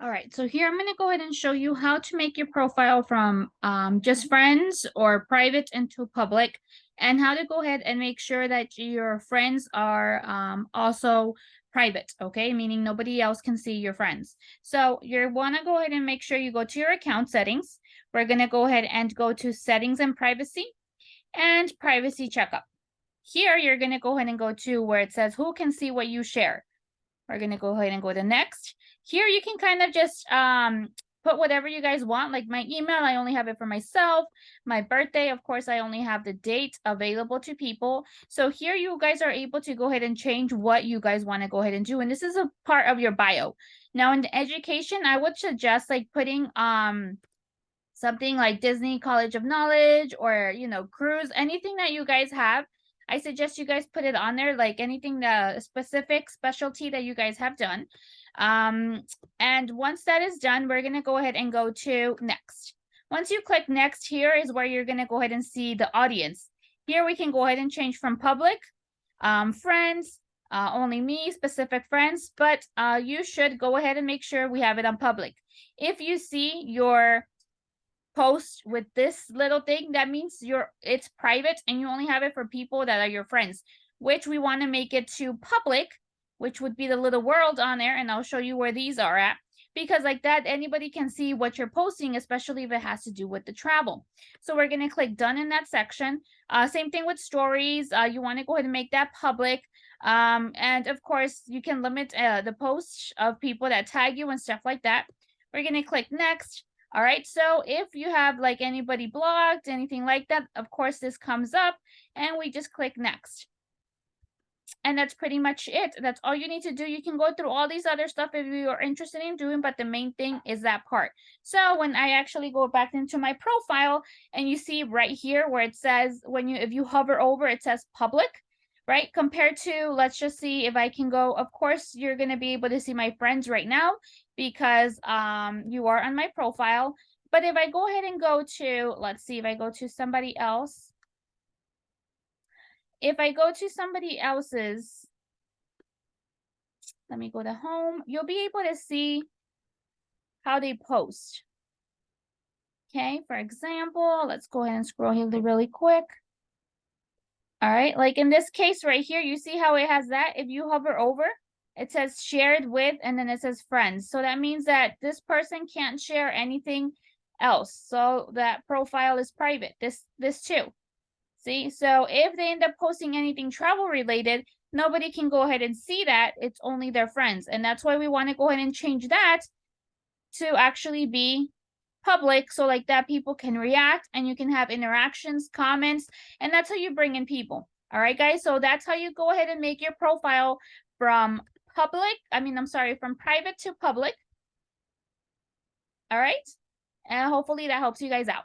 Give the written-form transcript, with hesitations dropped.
All right, so here I'm going to go ahead and show you how to make your profile from just friends or private into public, and how to go ahead and make sure that your friends are also private, okay? Meaning nobody else can see your friends. So you want to go ahead and make sure you go to your account settings. We're going to go ahead and go to settings and privacy checkup. Here, you're going to go ahead and go to where it says who can see what you share. We're going to go ahead and go to next. Here you can kind of just put whatever you guys want. Like my email, I only have it for myself. My birthday, of course, I only have the date available to people. So here you guys are able to go ahead and change what you guys want to go ahead and do. And this is a part of your bio. Now in the education, I would suggest like putting something like Disney College of Knowledge or, cruise, anything that you guys have. I suggest you guys put it on there, like anything, the specific specialty that you guys have done. And once that is done, we're going to go ahead and go to next. Once you click next, here is where you're going to go ahead and see the audience. Here we can go ahead and change from public, friends, only me, specific friends, but you should go ahead and make sure we have it on public. If you see your post with this little thing, that means it's private and you only have it for people that are your friends, which we want to make it to public, which would be the little world on there. And I'll show you where these are at, because like that, anybody can see what you're posting, especially if it has to do with the travel. So we're going to click done in that section. Same thing with stories. You want to go ahead and make that public. And of course, you can limit the posts of people that tag you and stuff like that. We're going to click next. All right, so if you have like anybody blocked, anything like that, of course, this comes up and we just click next. And that's pretty much it. That's all you need to do. You can go through all these other stuff if you are interested in doing, but the main thing is that part. So when I actually go back into my profile and you see right here where it says, if you hover over, it says public, right? Compared to, let's just see if I can go, of course, you're going to be able to see my friends right now because you are on my profile. But if I go ahead and go to, let's see, if I go to somebody else, if I go to somebody else's, let me go to home, you'll be able to see how they post. Okay, for example, let's go ahead and scroll here really quick. All right, like in this case right here, you see how it has that? If you hover over, it says shared with, and then it says friends. So that means that this person can't share anything else. So that profile is private, this too. See, so if they end up posting anything travel related, nobody can go ahead and see that. It's only their friends. And that's why we want to go ahead and change that to actually be public, so like that people can react and you can have interactions, comments, and that's how you bring in people. All right, guys, so that's how you go ahead and make your profile from from private to public. All right, and hopefully that helps you guys out.